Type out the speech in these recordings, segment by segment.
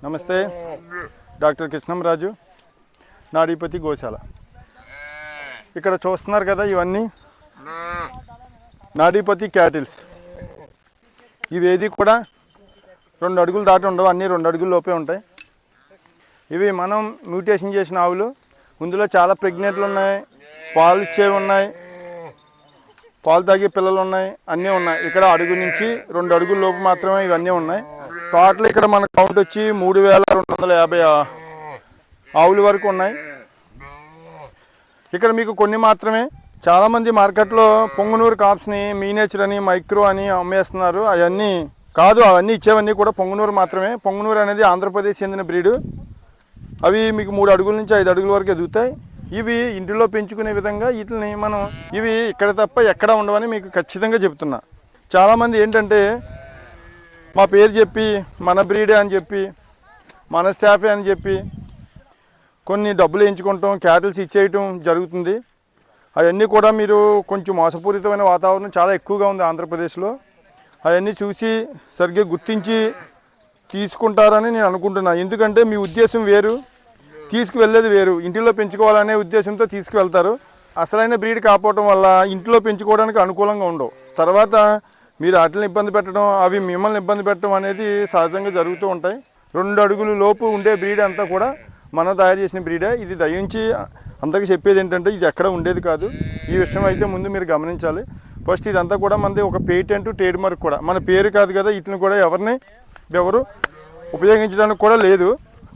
నమస్తే, డాక్టర్ కృష్ణంరాజు, నాడీపతి గోశాల. ఇక్కడ చూస్తున్నారు కదా, ఇవన్నీ నాడీపతి క్యాటిల్స్. ఇవేది కూడా 2 అడుగులు దాటి ఉండవు, అన్నీ 2 అడుగుల లోపే ఉంటాయి. ఇవి మనం మ్యూటేషన్ చేసిన ఆవులు. ఇందులో చాలా ప్రెగ్నెంట్లు ఉన్నాయి, పాలు ఇచ్చేవి ఉన్నాయి, పాలు తాగే పిల్లలు ఉన్నాయి, అన్నీ ఉన్నాయి. ఇక్కడ అడుగు నుంచి 2 అడుగుల లోపు మాత్రమే ఇవన్నీ ఉన్నాయి. టోటల్ ఇక్కడ మన కౌంట్ వచ్చి 3250 ఆవుల వరకు ఉన్నాయి. ఇక్కడ మీకు కొన్ని మాత్రమే. చాలామంది మార్కెట్లో పొంగునూరు కాప్స్ని మీనేచర్ అని మైక్రో అని అమ్మేస్తున్నారు. అవన్నీ కాదు, అవన్నీ ఇచ్చేవన్నీ కూడా పొంగునూరు మాత్రమే. పొంగునూరు అనేది ఆంధ్రప్రదేశ్ చెందిన బ్రీడు. అవి మీకు 3 అడుగుల నుంచి 5 అడుగుల వరకు ఎదుగుతాయి. ఇవి ఇంటిలో పెంచుకునే విధంగా వీటిని మనం ఇవి ఇక్కడ తప్ప ఎక్కడ ఉండవని మీకు ఖచ్చితంగా చెప్తున్నా. చాలామంది ఏంటంటే మా పేరు చెప్పి మన బ్రీడే అని చెప్పి మన స్టాఫే అని చెప్పి కొన్ని డబ్బులు ఎంచుకుంటాం, క్యాటిల్స్ ఇచ్చేయటం జరుగుతుంది. అవన్నీ కూడా మీరు కొంచెం మోసపూరితమైన వాతావరణం చాలా ఎక్కువగా ఉంది ఆంధ్రప్రదేశ్లో. అవన్నీ చూసి సరిగ్గా గుర్తించి తీసుకుంటారని నేను అనుకుంటున్నాను. ఎందుకంటే మీ ఉద్దేశం వేరు, తీసుకువెళ్ళేది వేరు. ఇంటిలో పెంచుకోవాలనే ఉద్దేశంతో తీసుకువెళ్తారు. అసలైన బ్రీడ్ కాకపోవడం వల్ల ఇంట్లో పెంచుకోవడానికి అనుకూలంగా ఉండవు. తర్వాత మీరు వాటిని ఇబ్బంది పెట్టడం, అవి మిమ్మల్ని ఇబ్బంది పెట్టడం అనేది సహజంగా జరుగుతూ ఉంటాయి. 2 అడుగుల లోపు ఉండే బ్రీడ్ అంతా కూడా మనం తయారు చేసిన బ్రీడే. ఇది దయించి అందరికీ చెప్పేది ఏంటంటే ఇది ఎక్కడ ఉండేది కాదు. ఈ విషయం అయితే ముందు మీరు గమనించాలి. ఫస్ట్ ఇదంతా కూడా మనది ఒక పేటెంట్, ట్రేడ్ మార్క్ కూడా. మన పేరు కాదు కదా, వీటిని కూడా ఎవరు ఉపయోగించడానికి కూడా లేదు.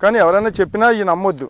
కానీ ఎవరైనా చెప్పినా ఇవి నమ్మొద్దు.